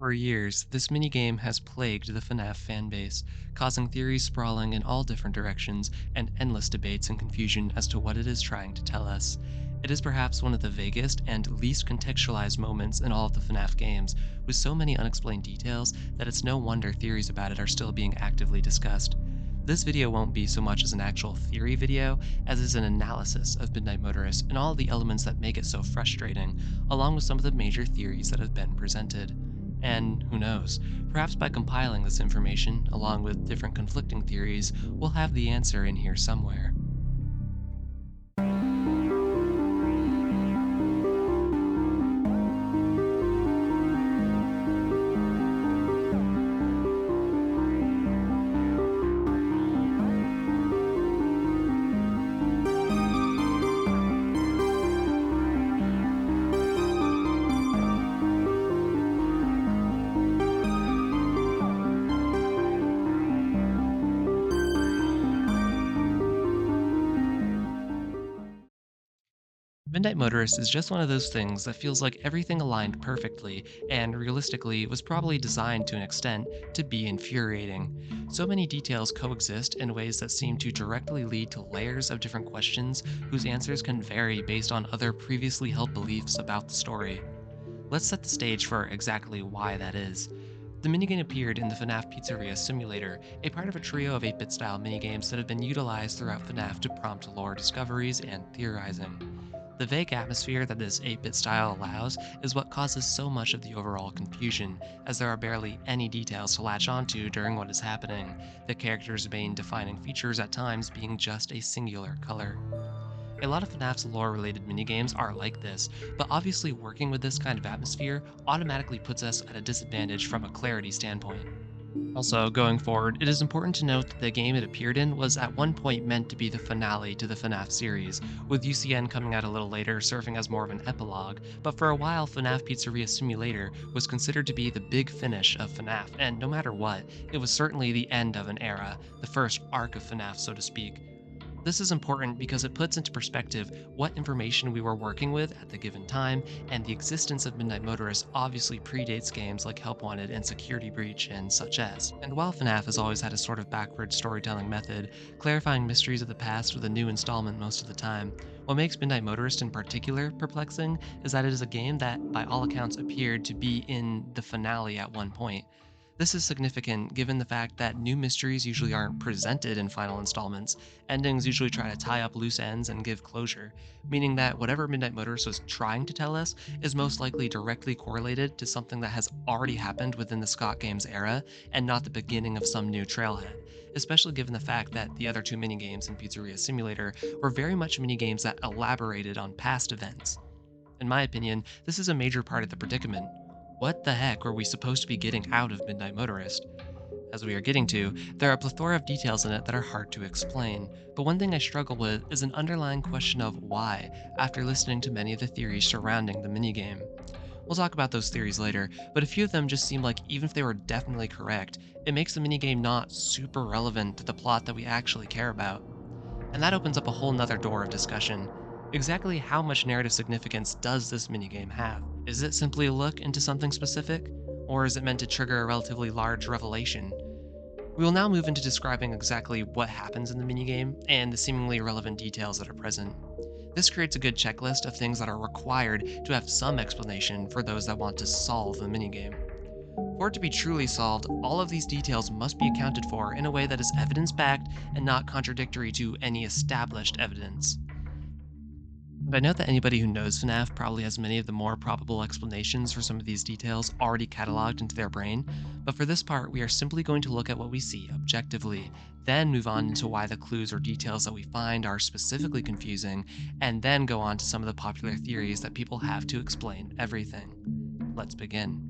For years, this minigame has plagued the FNAF fanbase, causing theories sprawling in all different directions and endless debates and confusion as to what it is trying to tell us. It is perhaps one of the vaguest and least contextualized moments in all of the FNAF games, with so many unexplained details that it's no wonder theories about it are still being actively discussed. This video won't be so much as an actual theory video as is an analysis of Midnight Motorist and all the elements that make it so frustrating, along with some of the major theories that have been presented. And who knows, perhaps by compiling this information, along with different conflicting theories, we'll have the answer in here somewhere. Midnight Motorist is just one of those things that feels like everything aligned perfectly, and realistically was probably designed to an extent to be infuriating. So many details coexist in ways that seem to directly lead to layers of different questions whose answers can vary based on other previously held beliefs about the story. Let's set the stage for exactly why that is. The minigame appeared in the FNAF Pizzeria Simulator, a part of a trio of 8-bit style minigames that have been utilized throughout FNAF to prompt lore discoveries and theorizing. The vague atmosphere that this 8-bit style allows is what causes so much of the overall confusion, as there are barely any details to latch onto during what is happening, the character's main defining features at times being just a singular color. A lot of FNAF's lore-related minigames are like this, but obviously working with this kind of atmosphere automatically puts us at a disadvantage from a clarity standpoint. Also, going forward, it is important to note that the game it appeared in was at one point meant to be the finale to the FNAF series, with UCN coming out a little later serving as more of an epilogue, but for a while FNAF Pizzeria Simulator was considered to be the big finish of FNAF, and no matter what, it was certainly the end of an era, the first arc of FNAF so to speak. This is important because it puts into perspective what information we were working with at the given time, and the existence of Midnight Motorist obviously predates games like Help Wanted and Security Breach and such as. And while FNAF has always had a sort of backward storytelling method, clarifying mysteries of the past with a new installment most of the time, what makes Midnight Motorist in particular perplexing is that it is a game that, by all accounts, appeared to be in the finale at one point. This is significant given the fact that new mysteries usually aren't presented in final installments. Endings usually try to tie up loose ends and give closure, meaning that whatever Midnight Motorist was trying to tell us is most likely directly correlated to something that has already happened within the Scott Games era and not the beginning of some new trailhead, especially given the fact that the other two minigames in Pizzeria Simulator were very much minigames that elaborated on past events. In my opinion, this is a major part of the predicament. What the heck were we supposed to be getting out of Midnight Motorist? As we are getting to, there are a plethora of details in it that are hard to explain, but one thing I struggle with is an underlying question of why, after listening to many of the theories surrounding the minigame. We'll talk about those theories later, but a few of them just seem like even if they were definitely correct, it makes the minigame not super relevant to the plot that we actually care about. And that opens up a whole nother door of discussion. Exactly how much narrative significance does this minigame have? Is it simply a look into something specific? Or is it meant to trigger a relatively large revelation? We will now move into describing exactly what happens in the minigame and the seemingly irrelevant details that are present. This creates a good checklist of things that are required to have some explanation for those that want to solve the minigame. For it to be truly solved, all of these details must be accounted for in a way that is evidence backed and not contradictory to any established evidence. And I know that anybody who knows FNAF probably has many of the more probable explanations for some of these details already cataloged into their brain, but for this part, we are simply going to look at what we see objectively, then move on into why the clues or details that we find are specifically confusing, and then go on to some of the popular theories that people have to explain everything. Let's begin.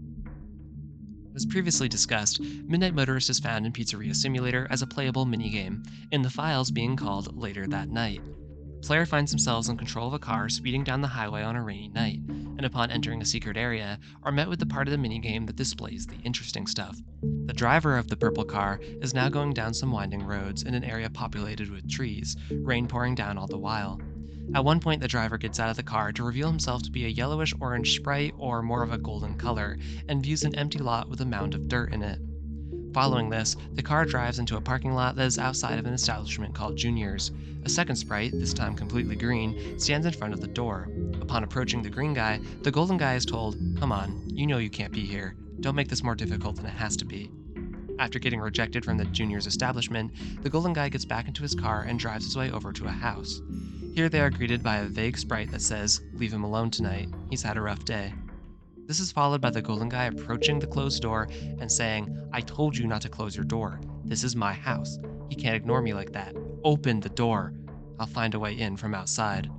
As previously discussed, Midnight Motorist is found in Pizzeria Simulator as a playable minigame, in the files being called Later That Night. The player finds themselves in control of a car speeding down the highway on a rainy night, and upon entering a secret area, are met with the part of the minigame that displays the interesting stuff. The driver of the purple car is now going down some winding roads in an area populated with trees, rain pouring down all the while. At one point, the driver gets out of the car to reveal himself to be a yellowish orange sprite or more of a golden color, and views an empty lot with a mound of dirt in it. Following this, the car drives into a parking lot that is outside of an establishment called Junior's. A second sprite, this time completely green, stands in front of the door. Upon approaching the green guy, the golden guy is told, "Come on, you know you can't be here. Don't make this more difficult than it has to be." After getting rejected from the Junior's establishment, the golden guy gets back into his car and drives his way over to a house. Here they are greeted by a vague sprite that says, "Leave him alone tonight. He's had a rough day." This is followed by the golden guy approaching the closed door and saying, "I told you not to close your door. This is my house. You can't ignore me like that. Open the door. I'll find a way in from outside."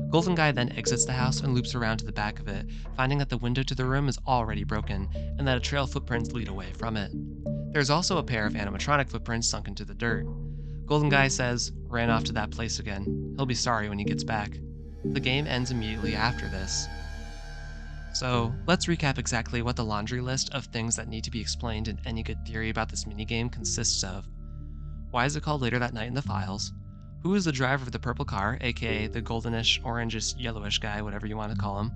Golden guy then exits the house and loops around to the back of it, finding that the window to the room is already broken and that a trail of footprints lead away from it. There's also a pair of animatronic footprints sunk into the dirt. Golden guy says, "Ran off to that place again. He'll be sorry when he gets back." The game ends immediately after this. So, let's recap exactly what the laundry list of things that need to be explained in any good theory about this minigame consists of. Why is it called Later That Night in the files? Who is the driver of the purple car, aka the goldenish, orangish, yellowish guy, whatever you want to call him?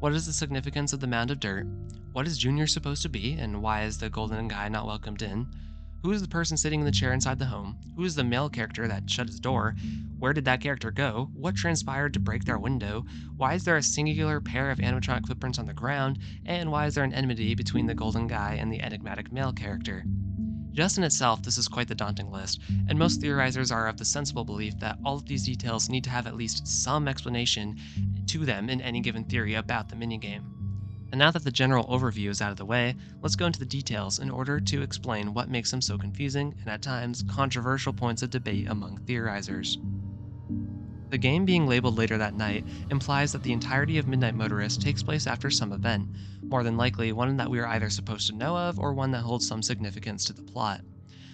What is the significance of the mound of dirt? What is Junior supposed to be, and why is the golden guy not welcomed in? Who is the person sitting in the chair inside the home? Who is the male character that shut his door? Where did that character go? What transpired to break their window? Why is there a singular pair of animatronic footprints on the ground? And why is there an enmity between the golden guy and the enigmatic male character? Just in itself, this is quite the daunting list, and most theorizers are of the sensible belief that all of these details need to have at least some explanation to them in any given theory about the minigame. And now that the general overview is out of the way, let's go into the details in order to explain what makes them so confusing and at times controversial points of debate among theorizers. The game being labeled Later That Night implies that the entirety of Midnight Motorist takes place after some event, more than likely one that we are either supposed to know of or one that holds some significance to the plot.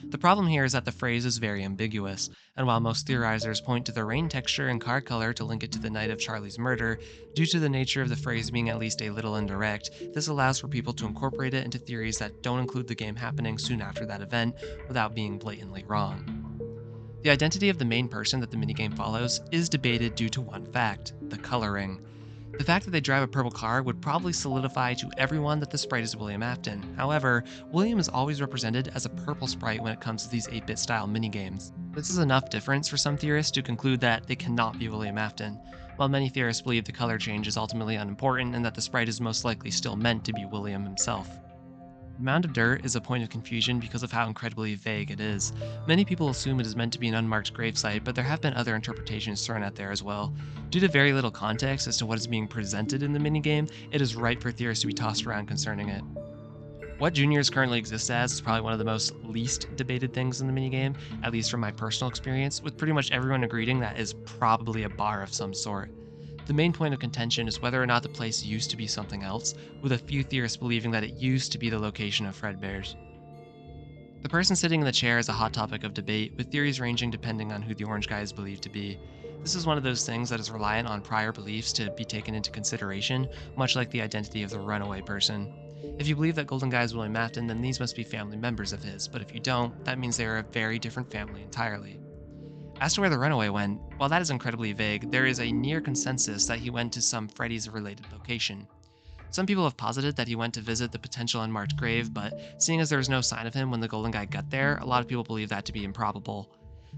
The problem here is that the phrase is very ambiguous, and while most theorizers point to the rain texture and car color to link it to the night of Charlie's murder, due to the nature of the phrase being at least a little indirect, this allows for people to incorporate it into theories that don't include the game happening soon after that event without being blatantly wrong. The identity of the main person that the minigame follows is debated due to one fact: the coloring. The fact that they drive a purple car would probably solidify to everyone that the sprite is William Afton. However, William is always represented as a purple sprite when it comes to these 8-bit style minigames. This is enough difference for some theorists to conclude that they cannot be William Afton, while many theorists believe the color change is ultimately unimportant and that the sprite is most likely still meant to be William himself. The mound of dirt is a point of confusion because of how incredibly vague it is. Many people assume it is meant to be an unmarked gravesite, but there have been other interpretations thrown out there as well. Due to very little context as to what is being presented in the minigame, it is ripe for theories to be tossed around concerning it. What juniors currently exist as is probably one of the most least debated things in the minigame, at least from my personal experience, with pretty much everyone agreeing that is probably a bar of some sort. The main point of contention is whether or not the place used to be something else, with a few theorists believing that it used to be the location of Fredbear's. The person sitting in the chair is a hot topic of debate, with theories ranging depending on who the orange guy is believed to be. This is one of those things that is reliant on prior beliefs to be taken into consideration, much like the identity of the runaway person. If you believe that Golden Guy is William Afton, then these must be family members of his, but if you don't, that means they are a very different family entirely. As to where the runaway went, while that is incredibly vague, there is a near consensus that he went to some Freddy's related location. Some people have posited that he went to visit the potential unmarked grave, but seeing as there was no sign of him when the golden guy got there, a lot of people believe that to be improbable.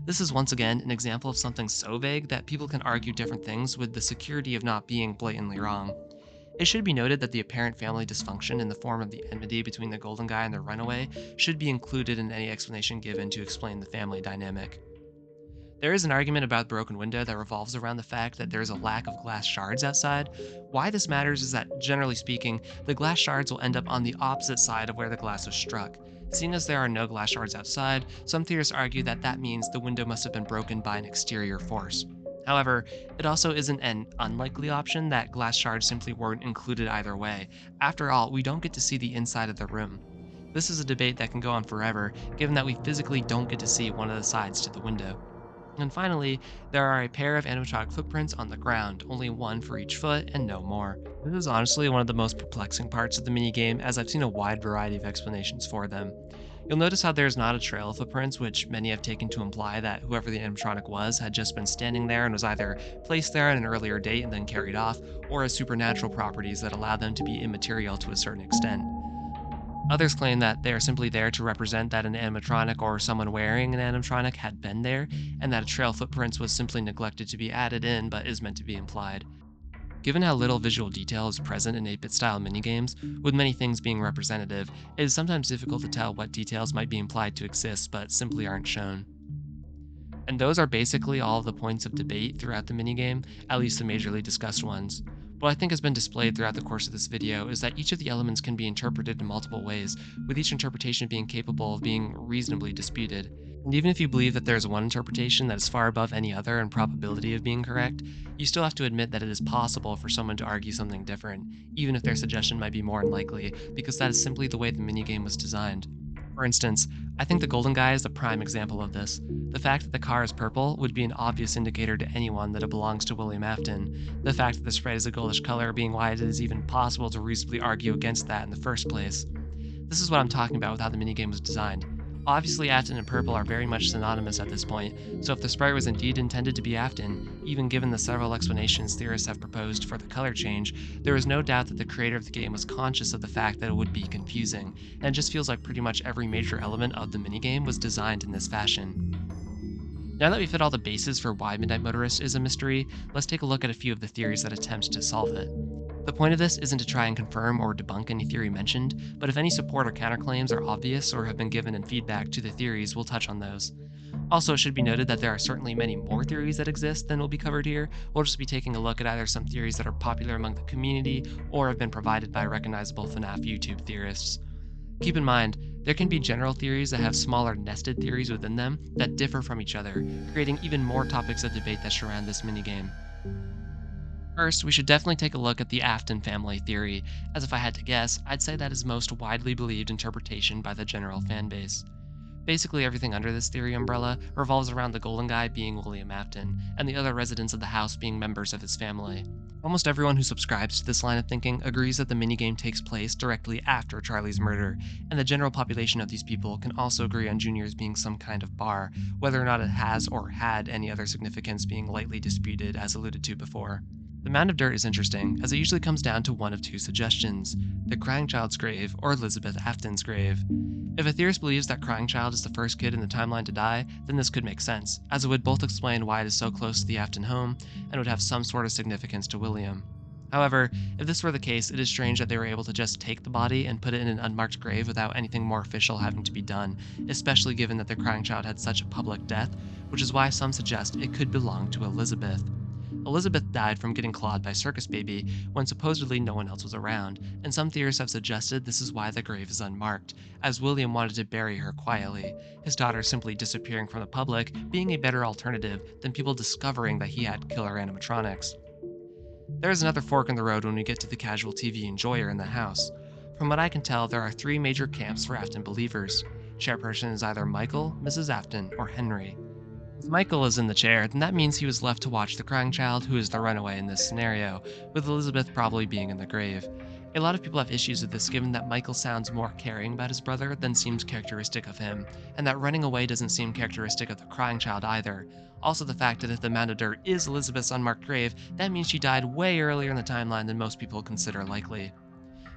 This is once again an example of something so vague that people can argue different things with the security of not being blatantly wrong. It should be noted that the apparent family dysfunction in the form of the enmity between the golden guy and the runaway should be included in any explanation given to explain the family dynamic. There is an argument about the broken window that revolves around the fact that there is a lack of glass shards outside. Why this matters is that, generally speaking, the glass shards will end up on the opposite side of where the glass was struck. Seeing as there are no glass shards outside, some theorists argue that that means the window must have been broken by an exterior force. However, it also isn't an unlikely option that glass shards simply weren't included either way. After all, we don't get to see the inside of the room. This is a debate that can go on forever, given that we physically don't get to see one of the sides to the window. And finally, there are a pair of animatronic footprints on the ground, only one for each foot and no more. This is honestly one of the most perplexing parts of the minigame, as I've seen a wide variety of explanations for them. You'll notice how there's not a trail of footprints, which many have taken to imply that whoever the animatronic was had just been standing there and was either placed there at an earlier date and then carried off, or has supernatural properties that allow them to be immaterial to a certain extent. Others claim that they are simply there to represent that an animatronic or someone wearing an animatronic had been there, and that a trail of footprints was simply neglected to be added in but is meant to be implied. Given how little visual detail is present in 8-bit style minigames, with many things being representative, it is sometimes difficult to tell what details might be implied to exist but simply aren't shown. And those are basically all of the points of debate throughout the minigame, at least the majorly discussed ones. What I think has been displayed throughout the course of this video is that each of the elements can be interpreted in multiple ways, with each interpretation being capable of being reasonably disputed. And even if you believe that there is one interpretation that is far above any other in probability of being correct, you still have to admit that it is possible for someone to argue something different, even if their suggestion might be more unlikely, because that is simply the way the minigame was designed. For instance, I think the golden guy is the prime example of this. The fact that the car is purple would be an obvious indicator to anyone that it belongs to William Afton. The fact that the sprite is a goldish color being why it is even possible to reasonably argue against that in the first place. This is what I'm talking about with how the minigame was designed. Obviously, Afton and purple are very much synonymous at this point, so if the sprite was indeed intended to be Afton, even given the several explanations theorists have proposed for the color change, there is no doubt that the creator of the game was conscious of the fact that it would be confusing, and it just feels like pretty much every major element of the minigame was designed in this fashion. Now that we've hit all the bases for why Midnight Motorist is a mystery, let's take a look at a few of the theories that attempt to solve it. The point of this isn't to try and confirm or debunk any theory mentioned, but if any support or counterclaims are obvious or have been given in feedback to the theories, we'll touch on those. Also, it should be noted that there are certainly many more theories that exist than will be covered here. We'll just be taking a look at either some theories that are popular among the community or have been provided by recognizable FNAF YouTube theorists. Keep in mind, there can be general theories that have smaller nested theories within them that differ from each other, creating even more topics of debate that surround this minigame. First, we should definitely take a look at the Afton family theory, as if I had to guess, I'd say that is most widely believed interpretation by the general fanbase. Basically, everything under this theory umbrella revolves around the golden guy being William Afton, and the other residents of the house being members of his family. Almost everyone who subscribes to this line of thinking agrees that the minigame takes place directly after Charlie's murder, and the general population of these people can also agree on Junior's being some kind of bar, whether or not it has or had any other significance being lightly disputed as alluded to before. The mound of dirt is interesting, as it usually comes down to one of two suggestions: the crying child's grave or Elizabeth Afton's grave. If a theorist believes that crying child is the first kid in the timeline to die, then this could make sense, as it would both explain why it is so close to the Afton home and would have some sort of significance to William. However, if this were the case, it is strange that they were able to just take the body and put it in an unmarked grave without anything more official having to be done, especially given that the crying child had such a public death, which is why some suggest it could belong to Elizabeth. Elizabeth died from getting clawed by Circus Baby when supposedly no one else was around, and some theorists have suggested this is why the grave is unmarked, as William wanted to bury her quietly, his daughter simply disappearing from the public being a better alternative than people discovering that he had killer animatronics. There is another fork in the road when we get to the casual TV enjoyer in the house. From what I can tell, there are three major camps for Afton believers. Chairperson is either Michael, Mrs. Afton, or Henry. If Michael is in the chair, then that means he was left to watch the crying child, who is the runaway in this scenario, with Elizabeth probably being in the grave. A lot of people have issues with this given that Michael sounds more caring about his brother than seems characteristic of him, and that running away doesn't seem characteristic of the crying child either. Also, the fact that if the mound of dirt is Elizabeth's unmarked grave, that means she died way earlier in the timeline than most people consider likely.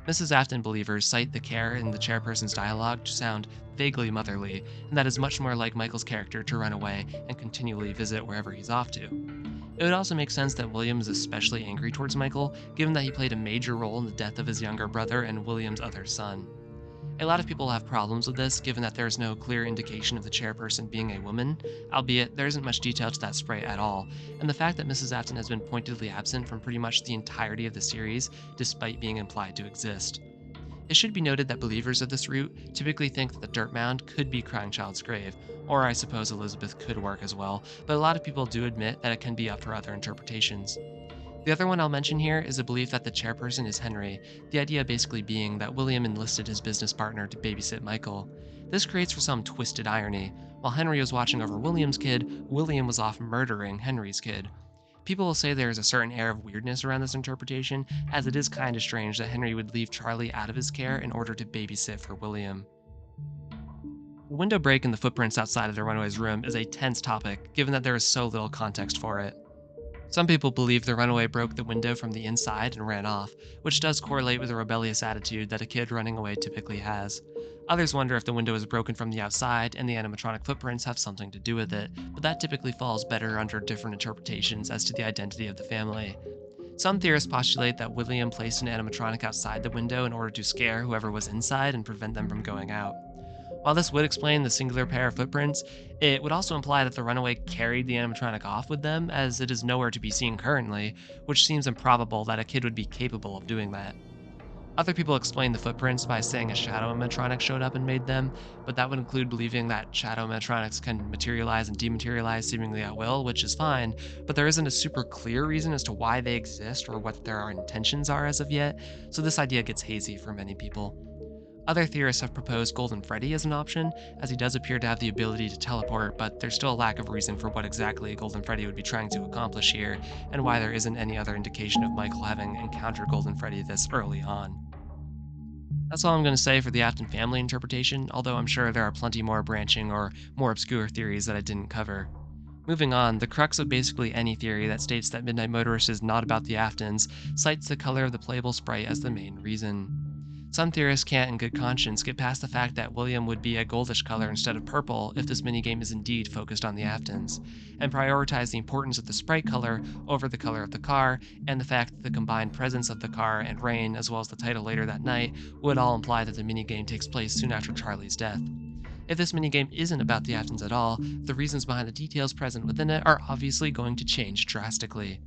Mrs. Afton believers cite the care in the chairperson's dialogue to sound vaguely motherly, and that is much more like Michael's character to run away and continually visit wherever he's off to. It would also make sense that William is especially angry towards Michael, given that he played a major role in the death of his younger brother and William's other son. A lot of people have problems with this, given that there is no clear indication of the chairperson being a woman, albeit there isn't much detail to that sprite at all, and the fact that Mrs. Afton has been pointedly absent from pretty much the entirety of the series, despite being implied to exist. It should be noted that believers of this route typically think that the dirt mound could be Crying Child's grave, or I suppose Elizabeth could work as well, but a lot of people do admit that it can be up for other interpretations. The other one I'll mention here is a belief that the chairperson is Henry, the idea basically being that William enlisted his business partner to babysit Michael. This creates for some twisted irony. While Henry was watching over William's kid, William was off murdering Henry's kid. People will say there is a certain air of weirdness around this interpretation, as it is kinda strange that Henry would leave Charlie out of his care in order to babysit for William. The window break and the footprints outside of the runaway's room is a tense topic, given that there is so little context for it. Some people believe the runaway broke the window from the inside and ran off, which does correlate with a rebellious attitude that a kid running away typically has. Others wonder if the window is broken from the outside and the animatronic footprints have something to do with it, but that typically falls better under different interpretations as to the identity of the family. Some theorists postulate that William placed an animatronic outside the window in order to scare whoever was inside and prevent them from going out. While this would explain the singular pair of footprints, it would also imply that the runaway carried the animatronic off with them, as it is nowhere to be seen currently, which seems improbable that a kid would be capable of doing that. Other people explain the footprints by saying a shadow animatronic showed up and made them, but that would include believing that shadow animatronics can materialize and dematerialize seemingly at will, which is fine, but there isn't a super clear reason as to why they exist or what their intentions are as of yet, so this idea gets hazy for many people. Other theorists have proposed Golden Freddy as an option, as he does appear to have the ability to teleport, but there's still a lack of reason for what exactly Golden Freddy would be trying to accomplish here, and why there isn't any other indication of Michael having encountered Golden Freddy this early on. That's all I'm going to say for the Afton family interpretation, although I'm sure there are plenty more branching or more obscure theories that I didn't cover. Moving on, the crux of basically any theory that states that Midnight Motorist is not about the Aftons cites the color of the playable sprite as the main reason. Some theorists can't, in good conscience, get past the fact that William would be a goldish color instead of purple if this minigame is indeed focused on the Aftons, and prioritize the importance of the sprite color over the color of the car, and the fact that the combined presence of the car and rain, as well as the title later that night, would all imply that the minigame takes place soon after Charlie's death. If this minigame isn't about the Aftons at all, the reasons behind the details present within it are obviously going to change drastically.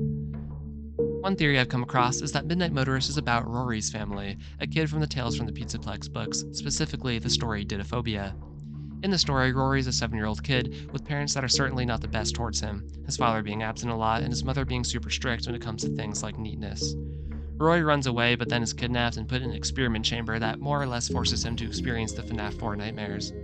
One theory I've come across is that Midnight Motorist is about Rory's family, a kid from the Tales from the Pizzaplex books, specifically the story Didophobia. In the story, Rory is a 7-year-old kid with parents that are certainly not the best towards him, his father being absent a lot and his mother being super strict when it comes to things like neatness. Rory runs away but then is kidnapped and put in an experiment chamber that more or less forces him to experience the FNAF 4 nightmares.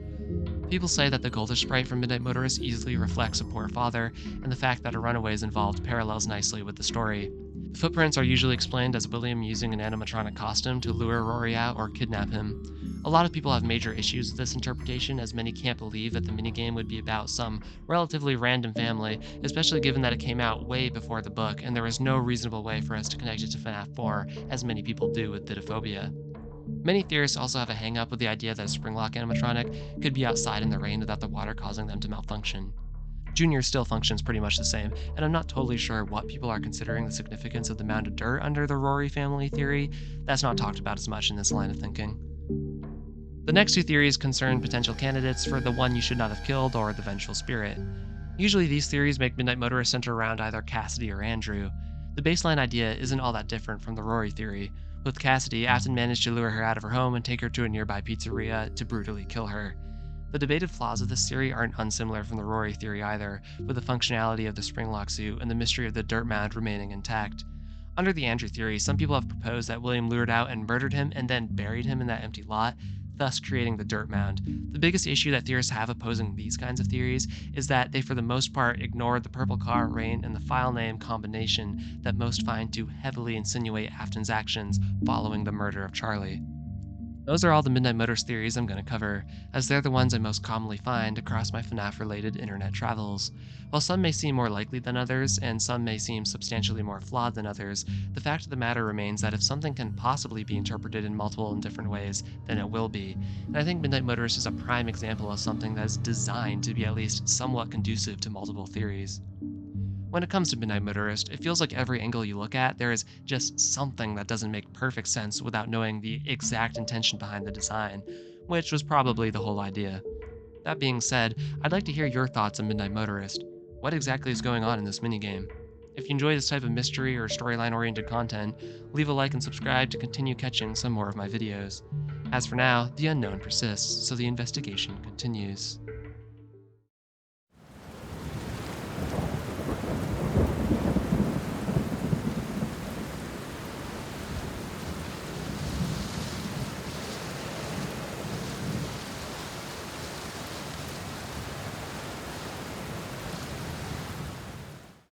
People say that the goldish sprite from Midnight Motorist easily reflects a poor father, and the fact that a runaway is involved parallels nicely with the story. The footprints are usually explained as William using an animatronic costume to lure Rory out or kidnap him. A lot of people have major issues with this interpretation, as many can't believe that the minigame would be about some relatively random family, especially given that it came out way before the book, and there was no reasonable way for us to connect it to FNAF 4, as many people do with Didophobia. Many theorists also have a hang up with the idea that a Springlock animatronic could be outside in the rain without the water causing them to malfunction. Junior still functions pretty much the same, and I'm not totally sure what people are considering the significance of the mound of dirt under the Rory family theory. That's not talked about as much in this line of thinking. The next two theories concern potential candidates for the one you should not have killed or the vengeful spirit. Usually these theories make Midnight Motorist center around either Cassidy or Andrew. The baseline idea isn't all that different from the Rory theory. With Cassidy, Afton managed to lure her out of her home and take her to a nearby pizzeria to brutally kill her. The debated flaws of this theory aren't unsimilar from the Rory theory either, with the functionality of the Springlock suit and the mystery of the dirt mound remaining intact. Under the Andrew theory, some people have proposed that William lured out and murdered him and then buried him in that empty lot, thus creating the dirt mound. The biggest issue that theorists have opposing these kinds of theories is that they for the most part ignore the purple car, rain, and the file name combination that most find to heavily insinuate Afton's actions following the murder of Charlie. Those are all the Midnight Motorist theories I'm going to cover, as they're the ones I most commonly find across my FNAF-related internet travels. While some may seem more likely than others, and some may seem substantially more flawed than others, the fact of the matter remains that if something can possibly be interpreted in multiple and different ways, then it will be. And I think Midnight Motorist is a prime example of something that is designed to be at least somewhat conducive to multiple theories. When it comes to Midnight Motorist, it feels like every angle you look at, there is just something that doesn't make perfect sense without knowing the exact intention behind the design, which was probably the whole idea. That being said, I'd like to hear your thoughts on Midnight Motorist. What exactly is going on in this minigame? If you enjoy this type of mystery or storyline oriented content, leave a like and subscribe to continue catching some more of my videos. As for now, the unknown persists, so the investigation continues.